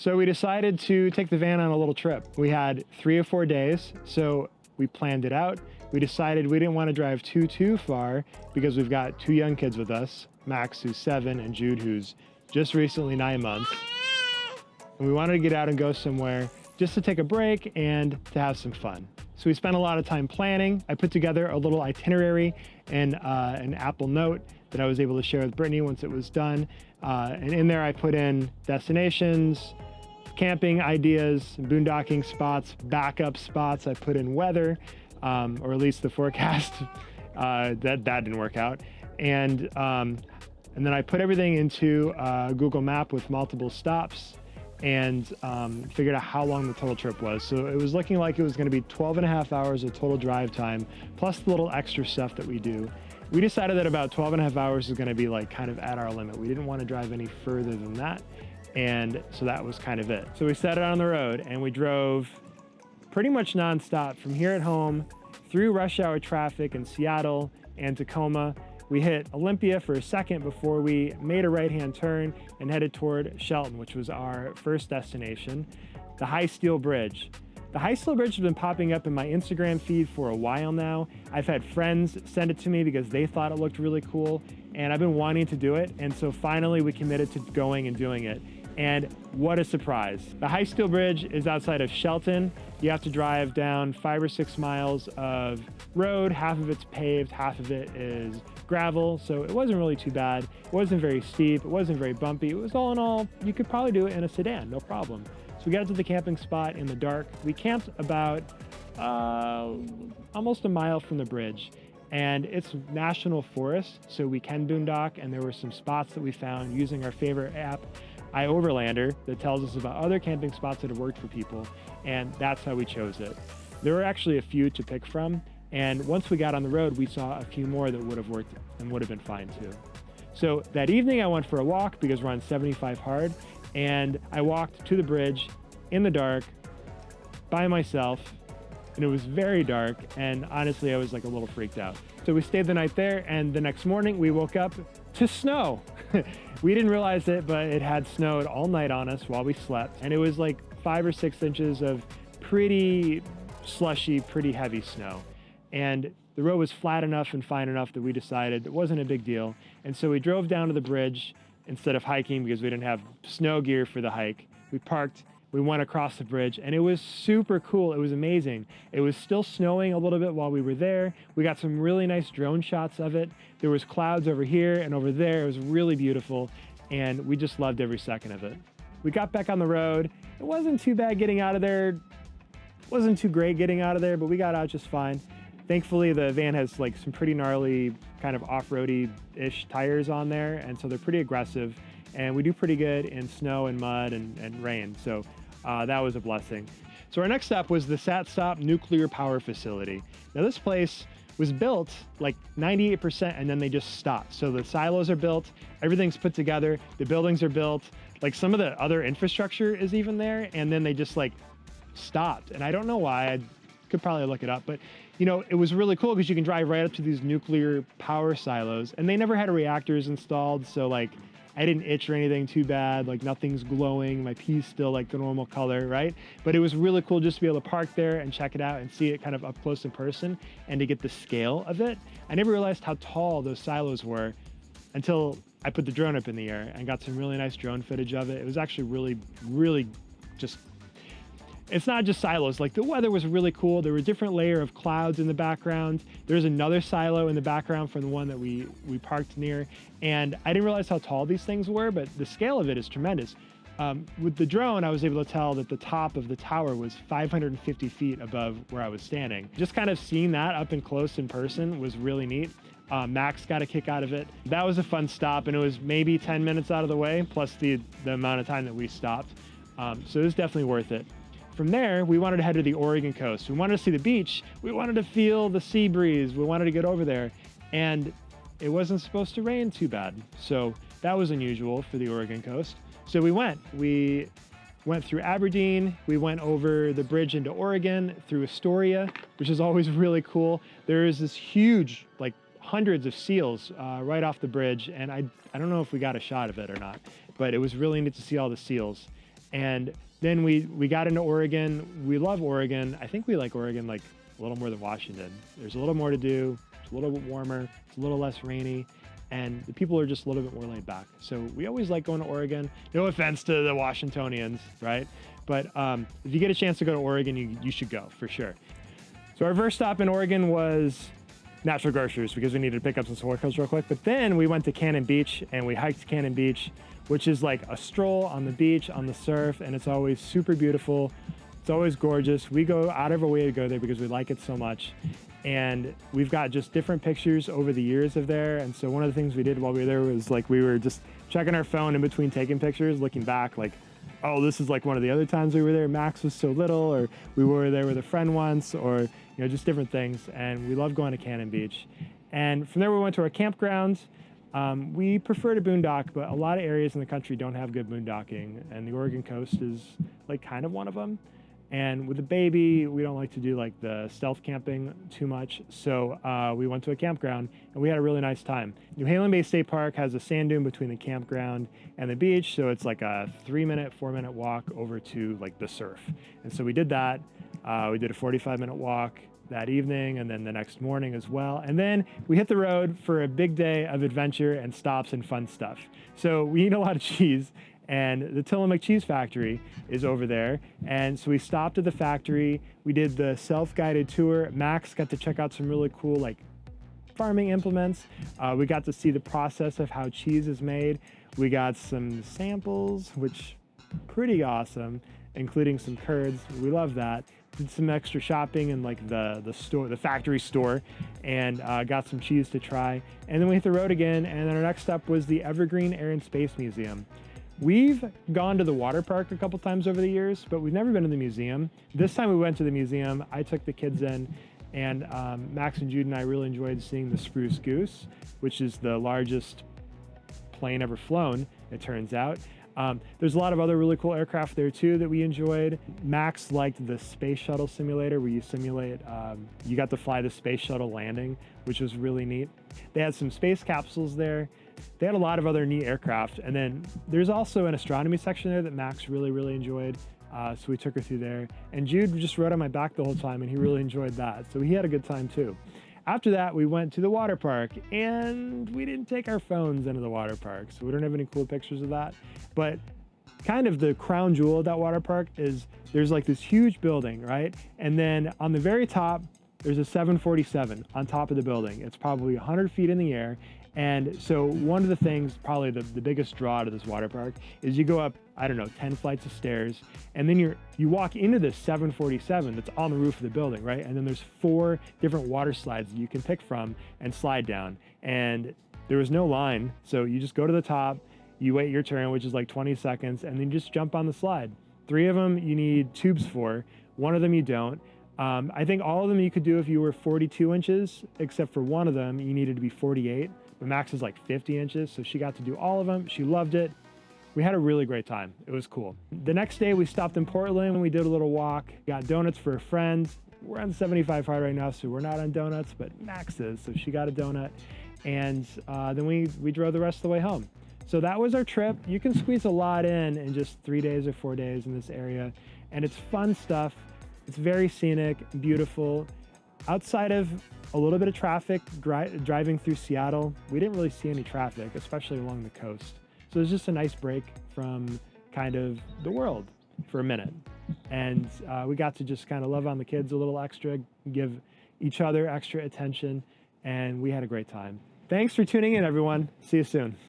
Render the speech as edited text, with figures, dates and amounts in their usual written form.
So we decided to take the van on a little trip. We had 3 or 4 days, so we planned it out. We decided we didn't want to drive too far because we've got 2 young kids with us, Max, who's 7, and Jude, who's just recently 9 months. And we wanted to get out and go somewhere just to take a break and to have some fun. So we spent a lot of time planning. I put together a little itinerary and an Apple Note that I was able to share with Brittany once it was done. And in there I put in destinations, camping ideas, boondocking spots, backup spots. I put in weather, or at least the forecast. That didn't work out. And then I put everything into Google Map with multiple stops and figured out how long the total trip was. So it was looking like it was gonna be 12 and a half hours of total drive time, plus the little extra stuff that we do. We decided that about 12 and a half hours is gonna be like kind of at our limit. We didn't wanna drive any further than that. And so that was kind of it. So we set it on the road and we drove pretty much nonstop from here at home through rush hour traffic in Seattle and Tacoma. We hit Olympia for a second before we made a right-hand turn and headed toward Shelton, which was our first destination, the High Steel Bridge. The High Steel Bridge has been popping up in my Instagram feed for a while now. I've had friends send it to me because they thought it looked really cool, and I've been wanting to do it, and so finally we committed to going and doing it. And what a surprise. The High Steel Bridge is outside of Shelton. You have to drive down 5 or 6 miles of road. Half of it's paved, half of it is gravel, so it wasn't really too bad. It wasn't very steep, it wasn't very bumpy. It was all in all, you could probably do it in a sedan, no problem. So we got to the camping spot in the dark. We camped about almost a mile from the bridge, and it's national forest, so we can boondock, and there were some spots that we found using our favorite app, iOverlander, that tells us about other camping spots that have worked for people, and that's how we chose it. There were actually a few to pick from, and once we got on the road, we saw a few more that would have worked and would have been fine too. So that evening I went for a walk because we're on 75 hard, and I walked to the bridge in the dark by myself, and it was very dark, and honestly I was like a little freaked out. So we stayed the night there, and the next morning we woke up to snow. We didn't realize it, but it had snowed all night on us while we slept, and it was like 5 or 6 inches of pretty slushy, pretty heavy snow. And the road was flat enough and fine enough that we decided it wasn't a big deal. And so we drove down to the bridge instead of hiking because we didn't have snow gear for the hike. We parked, we went across the bridge, and it was super cool. It was amazing. It was still snowing a little bit while we were there. We got some really nice drone shots of it. There was clouds over here and over there. It was really beautiful, and we just loved every second of it. We got back on the road. It wasn't too bad getting out of there. It wasn't too great getting out of there, but we got out just fine. Thankfully, the van has like some pretty gnarly kind of off-roady-ish tires on there, and so they're pretty aggressive, and we do pretty good in snow and mud and rain, so that was a blessing. So our next stop was the SatStop Nuclear Power Facility. Now this place was built like 98% and then they just stopped. So the silos are built, everything's put together, the buildings are built, like some of the other infrastructure is even there, and then they just like stopped. And I don't know why, I could probably look it up, but you know, it was really cool because you can drive right up to these nuclear power silos, and they never had reactors installed, so like I didn't itch or anything too bad, like nothing's glowing, my pee's still like the normal color, right? But it was really cool just to be able to park there and check it out and see it kind of up close in person and to get the scale of it. I never realized how tall those silos were until I put the drone up in the air and got some really nice drone footage of it. It was actually really just, it's not just silos, like the weather was really cool. There were a different layer of clouds in the background. There's another silo in the background from the one that we parked near. And I didn't realize how tall these things were, but the scale of it is tremendous. With the drone, I was able to tell that the top of the tower was 550 feet above where I was standing. Just kind of seeing that up and close in person was really neat. Max got a kick out of it. That was a fun stop, and it was maybe 10 minutes out of the way, plus the amount of time that we stopped. So it was definitely worth it. From there, we wanted to head to the Oregon coast. We wanted to see the beach. We wanted to feel the sea breeze. We wanted to get over there. And it wasn't supposed to rain too bad. So that was unusual for the Oregon coast. So we went through Aberdeen. We went over the bridge into Oregon, through Astoria, which is always really cool. There is this huge, like hundreds of seals right off the bridge. And I don't know if we got a shot of it or not, but it was really neat to see all the seals. And then we got into Oregon. We love Oregon. I think we like Oregon like a little more than Washington. There's a little more to do. It's a little bit warmer. It's a little less rainy. And the people are just a little bit more laid back. So we always like going to Oregon. No offense to the Washingtonians, right? But if you get a chance to go to Oregon, you should go for sure. So our first stop in Oregon was Natural Grocers because we needed to pick up some snorkels real quick. But then we went to Cannon Beach and we hiked Cannon Beach, which is like a stroll on the beach, on the surf, and it's always super beautiful. It's always gorgeous. We go out of our way to go there because we like it so much. And we've got just different pictures over the years of there. And so one of the things we did while we were there was like we were just checking our phone in between taking pictures, looking back like, oh, this is like one of the other times we were there. Max was so little, or we were there with a friend once, or just different things. And we love going to Cannon Beach. And from there we went to our campgrounds. We prefer to boondock, but a lot of areas in the country don't have good boondocking, and the Oregon coast is like kind of one of them. And with the baby, we don't like to do like the stealth camping too much. So we went to a campground and we had a really nice time. New Halem Bay State Park has a sand dune between the campground and the beach. So it's like a 4-minute walk over to like the surf. And so we did that. We did a 45-minute walk that evening and then the next morning as well. And then we hit the road for a big day of adventure and stops and fun stuff. So we eat a lot of cheese. And the Tilamook Cheese Factory is over there. And so we stopped at the factory. We did the self-guided tour. Max got to check out some really cool like farming implements. We got to see the process of how cheese is made. We got some samples, which pretty awesome, including some curds. We love that. Did some extra shopping in like the store, the factory store, and got some cheese to try. And then we hit the road again. And then our next stop was the Evergreen Air and Space Museum. We've gone to the water park a couple times over the years, but we've never been to the museum. This time we went to the museum. I took the kids in, and Max and Jude and I really enjoyed seeing the Spruce Goose, which is the largest plane ever flown, it turns out. There's a lot of other really cool aircraft there too that we enjoyed. Max liked the space shuttle simulator where you simulate, you got to fly the space shuttle landing, which was really neat. They had some space capsules there. They had a lot of other neat aircraft. And then there's also an astronomy section there that Max really enjoyed. So we took her through there. And Jude just rode on my back the whole time and he really enjoyed that. So he had a good time too. After that, we went to the water park and we didn't take our phones into the water park. So we don't have any cool pictures of that. But kind of the crown jewel of that water park is there's like this huge building, right? And then on the very top, there's a 747 on top of the building. It's probably 100 feet in the air. And so one of the things, probably the biggest draw to this water park is you go up, I don't know, 10 flights of stairs, and then you walk into this 747 that's on the roof of the building, right? And then there's 4 different water slides that you can pick from and slide down. And there was no line, so you just go to the top, you wait your turn, which is like 20 seconds, and then you just jump on the slide. 3 of them you need tubes for, 1 of them you don't. I think all of them you could do if you were 42 inches, except for 1 of them you needed to be 48. But Max is like 50 inches, so she got to do all of them. She loved it. We had a really great time. It was cool. The next day we stopped in Portland and we did a little walk, got donuts for a friend. We're on 75 hard right now, so we're not on donuts, but Max is, so she got a donut. And then we drove the rest of the way home. So that was our trip. You can squeeze a lot in just 3 days or 4 days in this area. And it's fun stuff. It's very scenic, beautiful. Outside of a little bit of traffic driving through Seattle, we didn't really see any traffic, especially along the coast. So it was just a nice break from kind of the world for a minute. And we got to just kind of love on the kids a little extra, give each other extra attention, and we had a great time. Thanks for tuning in, everyone. See you soon.